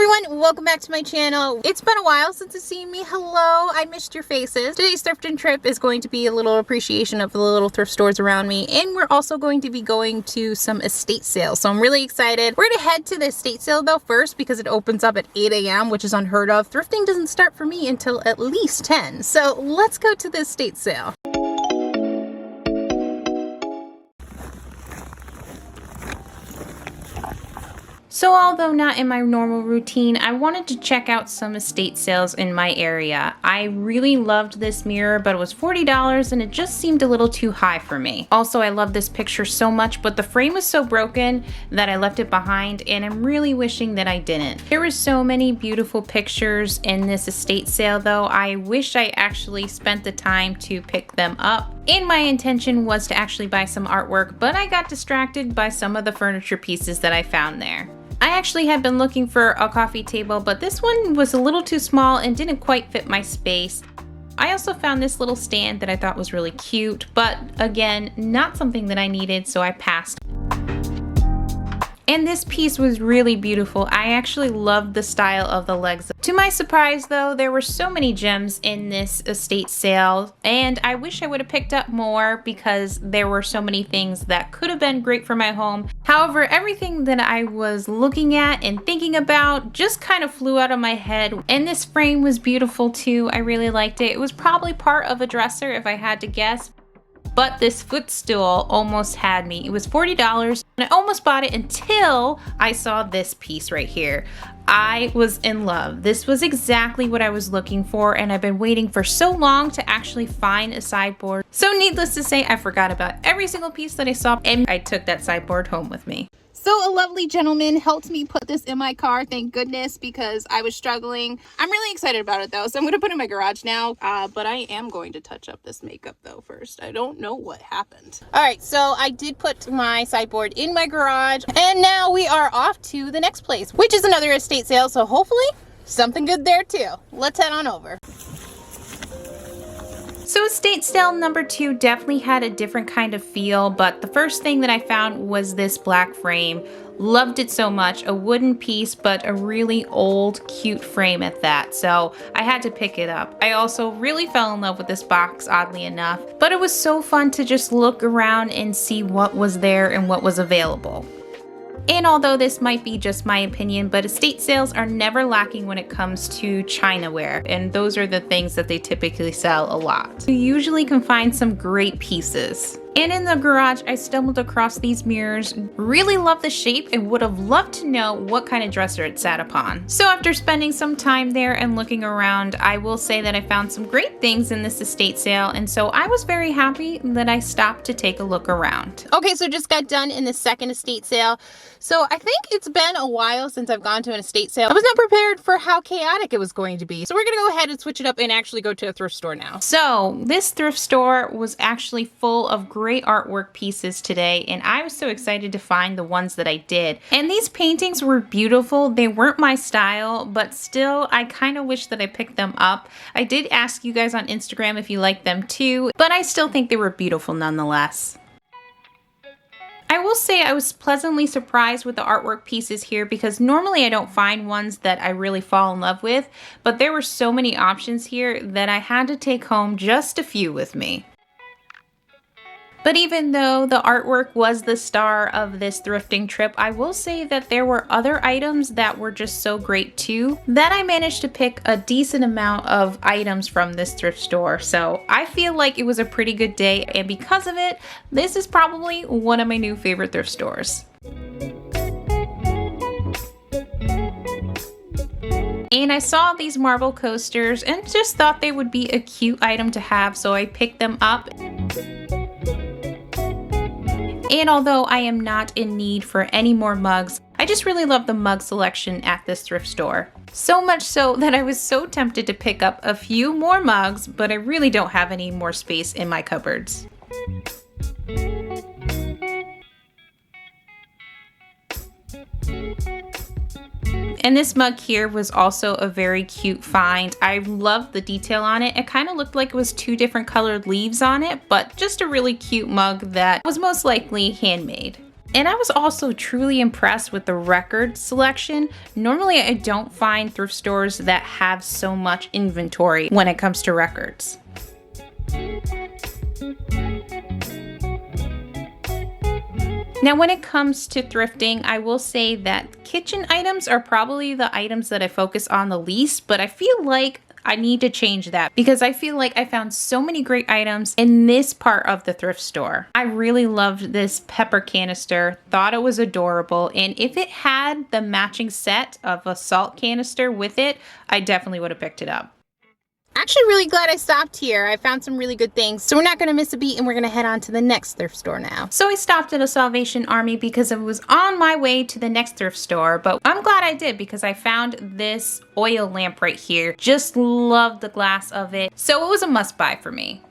everyone, welcome back to my channel. It's been a while since you've seen me. Hello, I missed your faces. Today's thrifting trip is going to be a little appreciation of the little thrift stores around me, and we're also going to be going to some estate sales, so I'm really excited. We're gonna head to the estate sale though first because it opens up at 8 a.m., which is unheard of. Thrifting doesn't start for me until at least 10, so let's go to the estate sale. So although not in my normal routine, I wanted to check out some estate sales in my area. I really loved this mirror, but it was $40 and it just seemed a little too high for me. Also, I love this picture so much, but the frame was so broken that I left it behind, and I'm really wishing that I didn't. There were so many beautiful pictures in this estate sale though. I wish I actually spent the time to pick them up. And my intention was to actually buy some artwork, but I got distracted by some of the furniture pieces that I found there. I actually had been looking for a coffee table, but this one was a little too small and didn't quite fit my space. I also found this little stand that I thought was really cute, but again, not something that I needed, so I passed. And this piece was really beautiful. I actually loved the style of the legs. To my surprise though, there were so many gems in this estate sale, and I wish I would have picked up more because there were so many things that could have been great for my home. However, everything that I was looking at and thinking about just kind of flew out of my head. And this frame was beautiful too. I really liked it. It was probably part of a dresser if I had to guess. But this footstool almost had me. It was $40 and I almost bought it until I saw this piece right here. I was in love. This was exactly what I was looking for, and I've been waiting for so long to actually find a sideboard. So needless to say, I forgot about every single piece that I saw and I took that sideboard home with me. So a lovely gentleman helped me put this in my car, thank goodness, because I was struggling. I'm really excited about it though, so I'm going to put it in my garage now, but I am going to touch up this makeup though first. I don't know what happened. All right, so I did put my sideboard in my garage, and now we are off to the next place, which is another estate sale, so hopefully something good there too. Let's head on over. So estate sale number 2 definitely had a different kind of feel, but the first thing that I found was this black frame. Loved it so much. A wooden piece, but a really old, cute frame at that, so I had to pick it up. I also really fell in love with this box, oddly enough, but it was so fun to just look around and see what was there and what was available. And although this might be just my opinion, but estate sales are never lacking when it comes to Chinaware, and those are the things that they typically sell a lot. You usually can find some great pieces. And in the garage, I stumbled across these mirrors, really loved the shape, and would have loved to know what kind of dresser it sat upon. So after spending some time there and looking around, I will say that I found some great things in this estate sale, and so I was very happy that I stopped to take a look around. Okay, so just got done in the second estate sale. So I think it's been a while since I've gone to an estate sale. I was not prepared for how chaotic it was going to be. So we're gonna go ahead and switch it up and actually go to a thrift store now. So this thrift store was actually full of great artwork pieces today, and I was so excited to find the ones that I did. And these paintings were beautiful. They weren't my style, but still I kind of wish that I picked them up. I did ask you guys on Instagram if you liked them too, but I still think they were beautiful nonetheless. I will say I was pleasantly surprised with the artwork pieces here because normally I don't find ones that I really fall in love with, but there were so many options here that I had to take home just a few with me. But even though the artwork was the star of this thrifting trip, I will say that there were other items that were just so great too, that I managed to pick a decent amount of items from this thrift store. So I feel like it was a pretty good day, and because of it, this is probably one of my new favorite thrift stores. And I saw these marble coasters and just thought they would be a cute item to have, so I picked them up. And although I am not in need for any more mugs, I just really love the mug selection at this thrift store. So much so that I was so tempted to pick up a few more mugs, but I really don't have any more space in my cupboards. And this mug here was also a very cute find. I loved the detail on it. It kind of looked like it was 2 different colored leaves on it, but just a really cute mug that was most likely handmade. And I was also truly impressed with the record selection. Normally, I don't find thrift stores that have so much inventory when it comes to records. Now, when it comes to thrifting, I will say that kitchen items are probably the items that I focus on the least, but I feel like I need to change that because I feel like I found so many great items in this part of the thrift store. I really loved this pepper canister, thought it was adorable, and if it had the matching set of a salt canister with it, I definitely would have picked it up. Actually really glad I stopped here. I found some really good things. So we're not going to miss a beat and we're going to head on to the next thrift store now. So I stopped at a Salvation Army because I was on my way to the next thrift store, but I'm glad I did because I found this oil lamp right here. Just love the glass of it. So it was a must buy for me.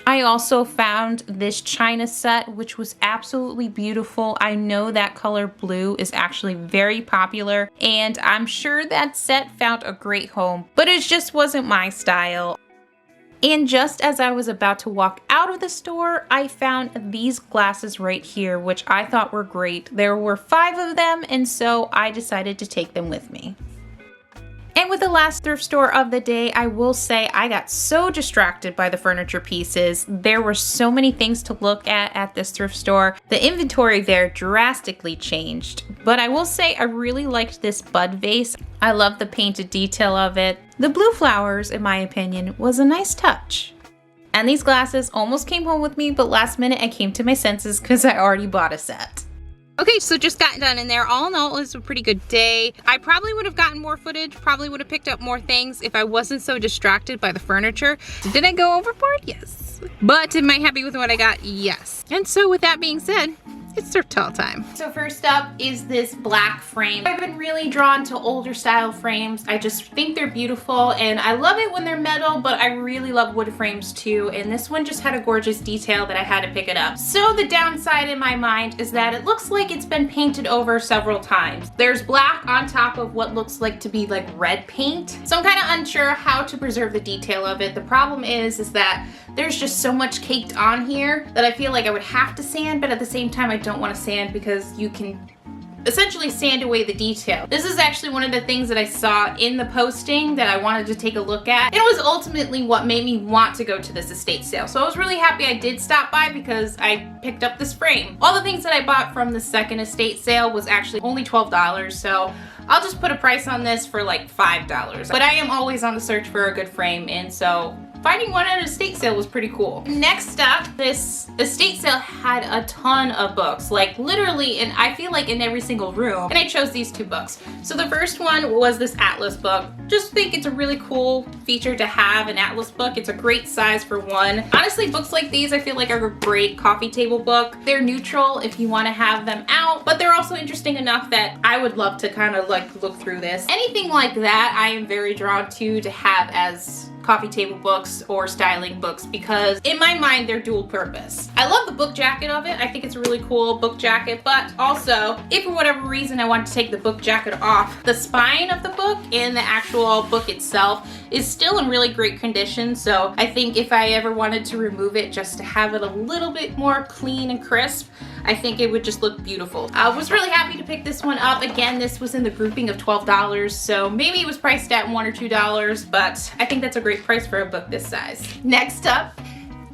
I also found this china set, which was absolutely beautiful. I know that color blue is actually very popular, and I'm sure that set found a great home, but it just wasn't my style. And just as I was about to walk out of the store, I found these glasses right here, which I thought were great. There were 5 of them, and so I decided to take them with me. And with the last thrift store of the day, I will say I got so distracted by the furniture pieces. There were so many things to look at this thrift store. The inventory there drastically changed. But I will say I really liked this bud vase. I love the painted detail of it. The blue flowers, in my opinion, was a nice touch. And these glasses almost came home with me, but last minute I came to my senses because I already bought a set. Okay, so just got done in there. All in all, it was a pretty good day. I probably would have gotten more footage, probably would have picked up more things if I wasn't so distracted by the furniture. Did I go overboard? Yes. But am I happy with what I got? Yes. And so with that being said, it's thrift haul time. So first up is this black frame. I've been really drawn to older style frames. I just think they're beautiful and I love it when they're metal, but I really love wood frames too. And this one just had a gorgeous detail that I had to pick it up. So the downside in my mind is that it looks like it's been painted over several times. There's black on top of what looks like to be like red paint. So I'm kind of unsure how to preserve the detail of it. The problem is that there's just so much caked on here that I feel like I would have to sand, but at the same time I don't want to sand because you can essentially sand away the detail. This is actually one of the things that I saw in the posting that I wanted to take a look at. It was ultimately what made me want to go to this estate sale. So I was really happy I did stop by because I picked up this frame. All the things that I bought from the second estate sale was actually only $12, so I'll just put a price on this for like $5. But I am always on the search for a good frame, and so finding one at an estate sale was pretty cool. Next up, this estate sale had a ton of books, like literally, and I feel like in every single room, and I chose these 2 books. So the first one was this atlas book. Just think it's a really cool feature to have, an atlas book. It's a great size for one. Honestly, books like these I feel like are a great coffee table book. They're neutral if you want to have them out, but they're also interesting enough that I would love to kind of like look through this. Anything like that I am very drawn to have as coffee table books or styling books because in my mind they're dual purpose. I love the book jacket of it. I think it's a really cool book jacket, but also if for whatever reason I want to take the book jacket off, the spine of the book and the actual book itself is still in really great condition. So I think if I ever wanted to remove it just to have it a little bit more clean and crisp, I think it would just look beautiful. I was really happy to pick this one up. Again, this was in the grouping of $12, so maybe it was priced at $1 or $2, but I think that's a great price for a book this size. Next up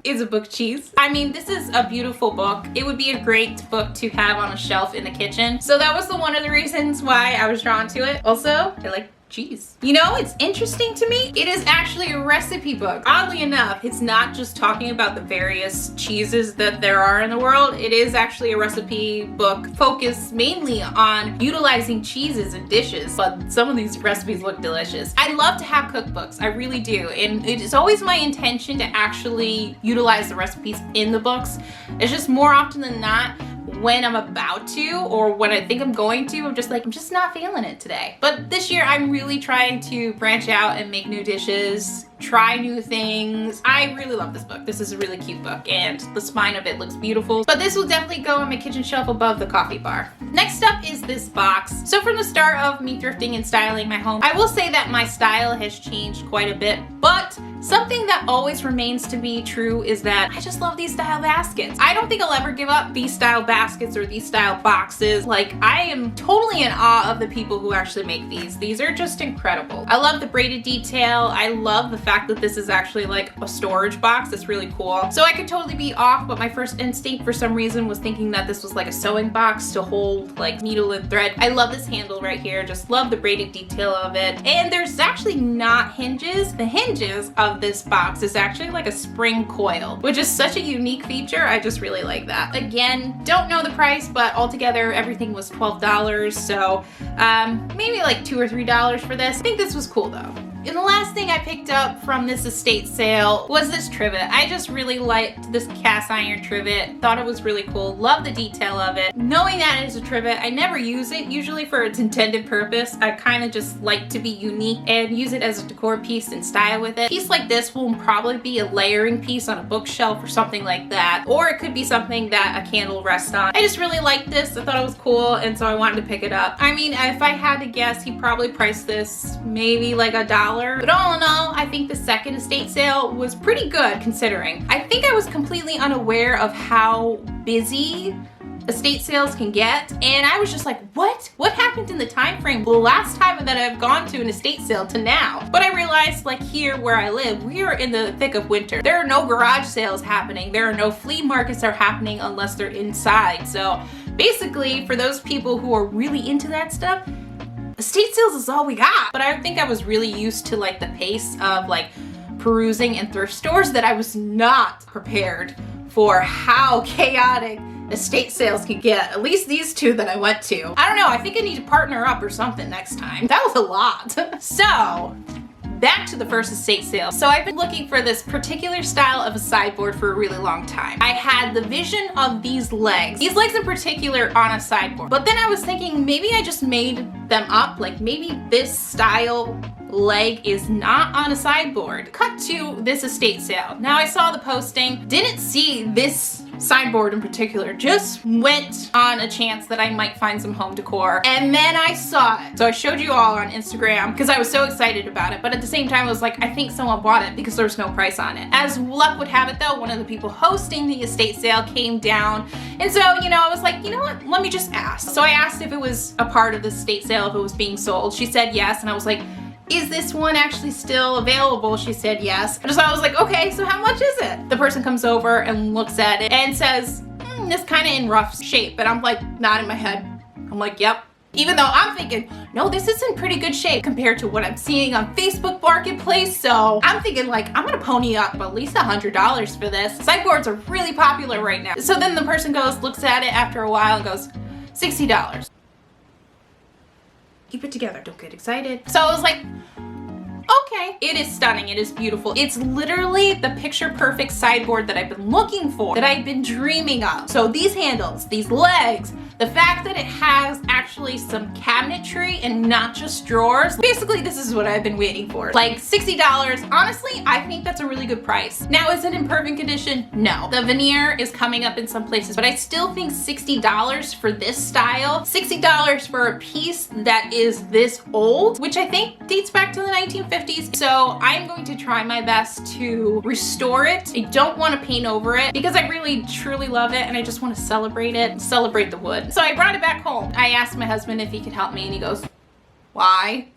is a book cheese. I mean, this is a beautiful book. It would be a great book to have on a shelf in the kitchen. So that was one of the reasons why I was drawn to it. Also, I like cheese. You know, it's interesting to me. It is actually a recipe book. Oddly enough, it's not just talking about the various cheeses that there are in the world. It is actually a recipe book focused mainly on utilizing cheeses in dishes, but some of these recipes look delicious. I love to have cookbooks, I really do, and it is always my intention to actually utilize the recipes in the books. It's just more often than not, when I'm about to or when I think I'm going to, I'm just not feeling it today. But this year I'm really trying to branch out and make new dishes, try new things. I really love this book. This is a really cute book and the spine of it looks beautiful. But this will definitely go on my kitchen shelf above the coffee bar. Next up is this box. So from the start of me thrifting and styling my home, I will say that my style has changed quite a bit, but something that always remains to be true is that I just love these style baskets. I don't think I'll ever give up these style baskets or these style boxes. Like, I am totally in awe of the people who actually make these. These are just incredible. I love the braided detail. I love the fact that this is actually like a storage box. It's really cool. So I could totally be off, but my first instinct for some reason was thinking that this was like a sewing box to hold like needle and thread. I love this handle right here. Just love the braided detail of it. And there's actually not hinges. The hinges of this box is actually like a spring coil, which is such a unique feature. I just really like that. Again, don't know the price, but altogether everything was $12. So maybe like $2 or $3 for this. I think this was cool though. And the last thing I picked up from this estate sale was this trivet. I just really liked this cast iron trivet. Thought it was really cool. Love the detail of it. Knowing that it is a trivet, I never use it usually for its intended purpose. I kind of just like to be unique and use it as a decor piece and style with it. A piece like this will probably be a layering piece on a bookshelf or something like that. Or it could be something that a candle rests on. I just really liked this. I thought it was cool and so I wanted to pick it up. I mean, if I had to guess, he probably priced this maybe like $1. But all in all, I think the second estate sale was pretty good considering. I think I was completely unaware of how busy estate sales can get, and I was just like, what happened in the time frame the last time that I've gone to an estate sale to now? But I realized, like, here where I live, we are in the thick of winter. There are no garage sales happening. There are no flea markets that are happening unless they're inside. So basically, for those people who are really into that stuff, estate sales is all we got. But I think I was really used to like the pace of like perusing in thrift stores that I was not prepared for how chaotic estate sales can get. At least these two that I went to. I don't know, I think I need to partner up or something next time. That was a lot. So back to the first estate sale. So I've been looking for this particular style of a sideboard for a really long time. I had the vision of these legs in particular on a sideboard. But then I was thinking maybe I just made them up. Like maybe this style leg is not on a sideboard. Cut to this estate sale. Now I saw the posting, didn't see this sideboard in particular, just went on a chance that I might find some home decor, and then I saw it. So I showed you all on Instagram because I was so excited about it, but at the same time I was like, I think someone bought it because there's no price on it. As luck would have it though, one of the people hosting the estate sale came down, and so, you know, I was like, you know what, let me just ask. So I asked if it was a part of the estate sale, if it was being sold. She said yes, and I was like, is this one actually still available? She said yes. So I was like, okay, so how much is it? The person comes over and looks at it and says, it's kind of in rough shape. And I'm like, nodding my head. I'm like, yep. Even though I'm thinking, no, this is in pretty good shape compared to what I'm seeing on Facebook Marketplace. So I'm thinking like, I'm gonna pony up at least $100 for this. Sideboards are really popular right now. So then the person goes, looks at it after a while and goes, $60. Keep it together, don't get excited. So I was like, okay. It is stunning, it is beautiful. It's literally the picture perfect sideboard that I've been looking for, that I've been dreaming of. So these handles, these legs, the fact that it has actually some cabinetry and not just drawers. Basically, this is what I've been waiting for. Like $60, honestly, I think that's a really good price. Now, is it in perfect condition? No. The veneer is coming up in some places, but I still think $60 for this style, $60 for a piece that is this old, which I think dates back to the 1950s. So I'm going to try my best to restore it. I don't want to paint over it because I really, truly love it and I just want to celebrate it and celebrate the wood. So I brought it back home. I asked my husband if he could help me and he goes, why?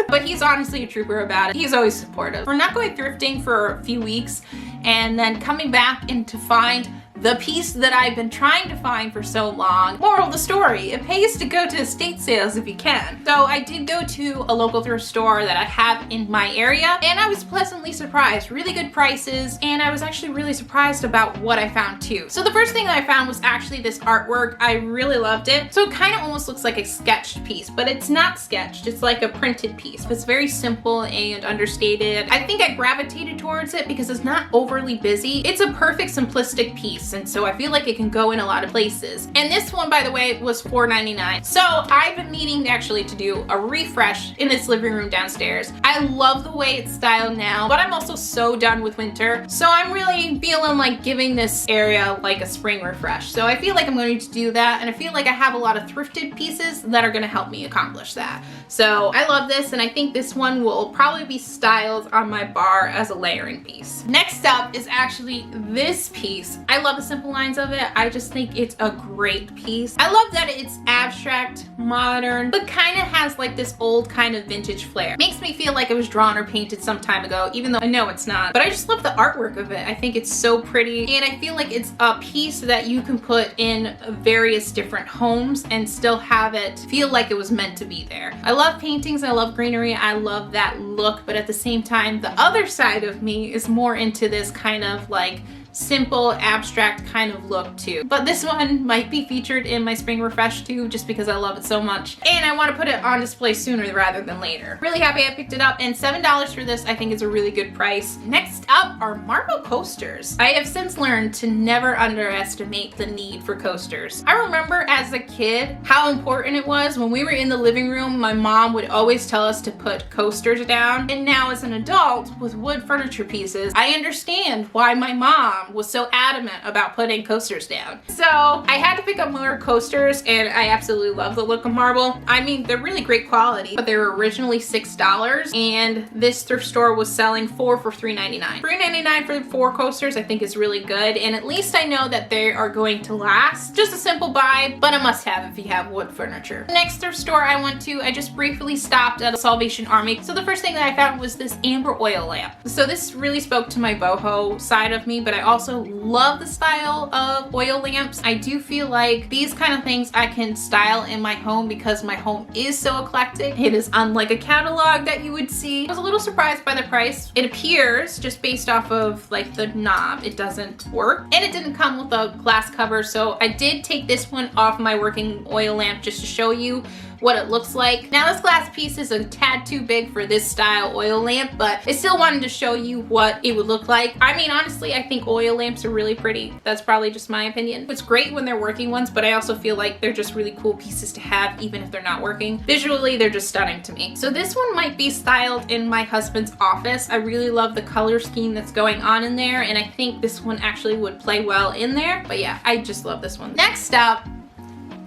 But he's honestly a trooper about it. He's always supportive. We're not going thrifting for a few weeks and then coming back and to find the piece that I've been trying to find for so long. Moral of the story, it pays to go to estate sales if you can. So I did go to a local thrift store that I have in my area and I was pleasantly surprised. Really good prices, and I was actually really surprised about what I found too. So the first thing that I found was actually this artwork. I really loved it. So it kind of almost looks like a sketched piece, but it's not sketched. It's like a printed piece. It's very simple and understated. I think I gravitated towards it because it's not overly busy. It's a perfect simplistic piece. pieces, and so I feel like it can go in a lot of places. And this one, by the way, was $4.99. So I've been meaning actually to do a refresh in this living room downstairs. I love the way it's styled now, but I'm also so done with winter. So I'm really feeling like giving this area like a spring refresh. So I feel like I'm going to do that, and I feel like I have a lot of thrifted pieces that are going to help me accomplish that. So I love this, and I think this one will probably be styled on my bar as a layering piece. Next up is actually this piece. I love the simple lines of it. I just think it's a great piece. I love that it's abstract, modern, but kind of has like this old kind of vintage flair. Makes me feel like it was drawn or painted some time ago, even though I know it's not. But I just love the artwork of it. I think it's so pretty, and I feel like it's a piece that you can put in various different homes and still have it feel like it was meant to be there. I love paintings, I love greenery, I love that look, but at the same time, the other side of me is more into this kind of like simple, abstract kind of look too. But this one might be featured in my spring refresh too, just because I love it so much. And I want to put it on display sooner rather than later. Really happy I picked it up, and $7 for this I think is a really good price. Next up are marble coasters. I have since learned to never underestimate the need for coasters. I remember as a kid how important it was when we were in the living room. My mom would always tell us to put coasters down, and now as an adult with wood furniture pieces, I understand why my mom was so adamant about putting coasters down. So I had to pick up more coasters, and I absolutely love the look of marble. I mean, they're really great quality, but they were originally $6, and this thrift store was selling 4 for $3.99. $3.99 for 4 coasters I think is really good, and at least I know that they are going to last. Just a simple buy, but a must-have if you have wood furniture. The next thrift store I went to, I just briefly stopped at a Salvation Army. So the first thing that I found was this amber oil lamp. So this really spoke to my boho side of me, but I also love the style of oil lamps. I do feel like these kind of things I can style in my home because my home is so eclectic. It is unlike a catalog that you would see. I was a little surprised by the price. It appears, just based off of like the knob, it doesn't work, and it didn't come with a glass cover, so I did take this one off my working oil lamp just to show you what it looks like. Now this glass piece is a tad too big for this style oil lamp, but I still wanted to show you what it would look like. I mean, honestly, I think oil lamps are really pretty. That's probably just my opinion. It's great when they're working ones, but I also feel like they're just really cool pieces to have even if they're not working. Visually, they're just stunning to me. So this one might be styled in my husband's office. I really love the color scheme that's going on in there, and I think this one actually would play well in there. But yeah, I just love this one. Next up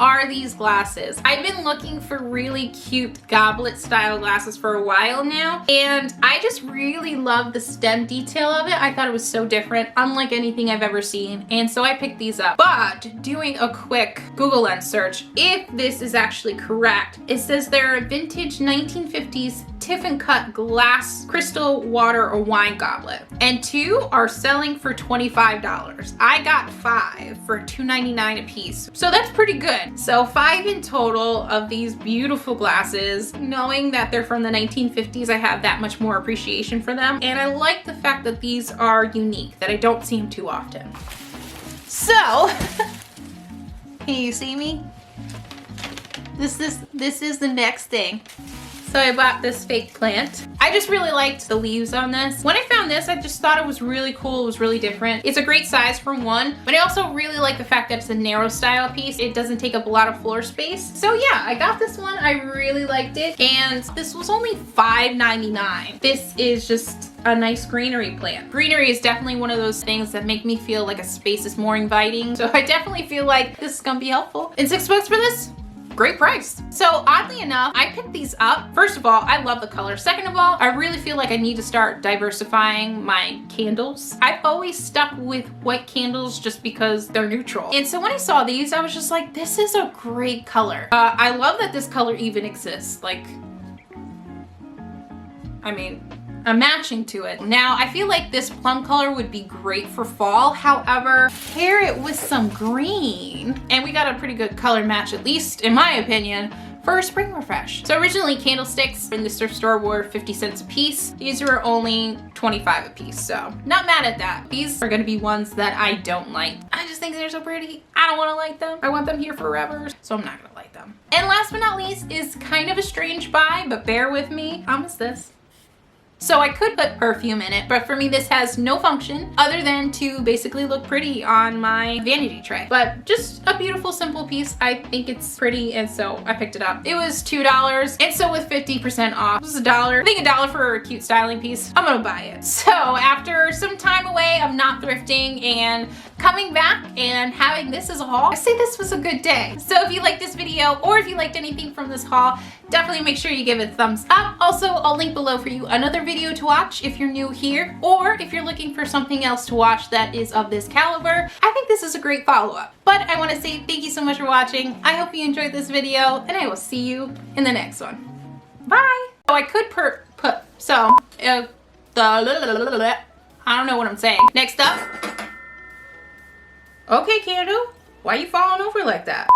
are these glasses. I've been looking for really cute goblet style glasses for a while now, and I just really love the stem detail of it. I thought it was so different, unlike anything I've ever seen, and so I picked these up. But doing a quick Google Lens search, if this is actually correct, it says they're a vintage 1950s Tiffin cut glass crystal water or wine goblet, and 2 are selling for $25. I got 5 for $2.99 a piece, so that's pretty good. So 5 in total of these beautiful glasses. Knowing that they're from the 1950s, I have that much more appreciation for them, and I like the fact that these are unique, that I don't see them too often. So can you see me? This is the next thing. So I bought this fake plant. I just really liked the leaves on this. When I found this, I just thought it was really cool. It was really different. It's a great size for one, but I also really like the fact that it's a narrow style piece. It doesn't take up a lot of floor space. So yeah, I got this one. I really liked it, and this was only $5.99. This is just a nice greenery plant. Greenery is definitely one of those things that make me feel like a space is more inviting. So I definitely feel like this is gonna be helpful. And $6 for this? Great price. So oddly enough, I picked these up. First of all, I love the color. Second of all, I really feel like I need to start diversifying my candles. I've always stuck with white candles just because they're neutral. And so when I saw these, I was just like, this is a great color. I love that this color even exists. Like, I mean, a matching to it. Now, I feel like this plum color would be great for fall. However, pair it with some green, and we got a pretty good color match, at least in my opinion, for a spring refresh. So originally candlesticks in the thrift store were 50 cents a piece. These were only 25 a piece, so not mad at that. These are gonna be ones that I don't like. I just think they're so pretty. I don't wanna light them. I want them here forever, so I'm not gonna light them. And last but not least is kind of a strange buy, but bear with me. Promise this. So I could put perfume in it, but for me this has no function other than to basically look pretty on my vanity tray. But just a beautiful, simple piece. I think it's pretty, and so I picked it up. It was $2, and so with 50% off, it was $1. I think $1 for a cute styling piece. I'm gonna buy it. So after some time away of not thrifting and coming back and having this as a haul, I say this was a good day. So if you liked this video, or if you liked anything from this haul, definitely make sure you give it a thumbs up. Also, I'll link below for you another video to watch if you're new here, or if you're looking for something else to watch that is of this caliber. I think this is a great follow-up. But I want to say thank you so much for watching. I hope you enjoyed this video, and I will see you in the next one. Bye! So I could I don't know what I'm saying. Next up. Okay, Candle, why you falling over like that?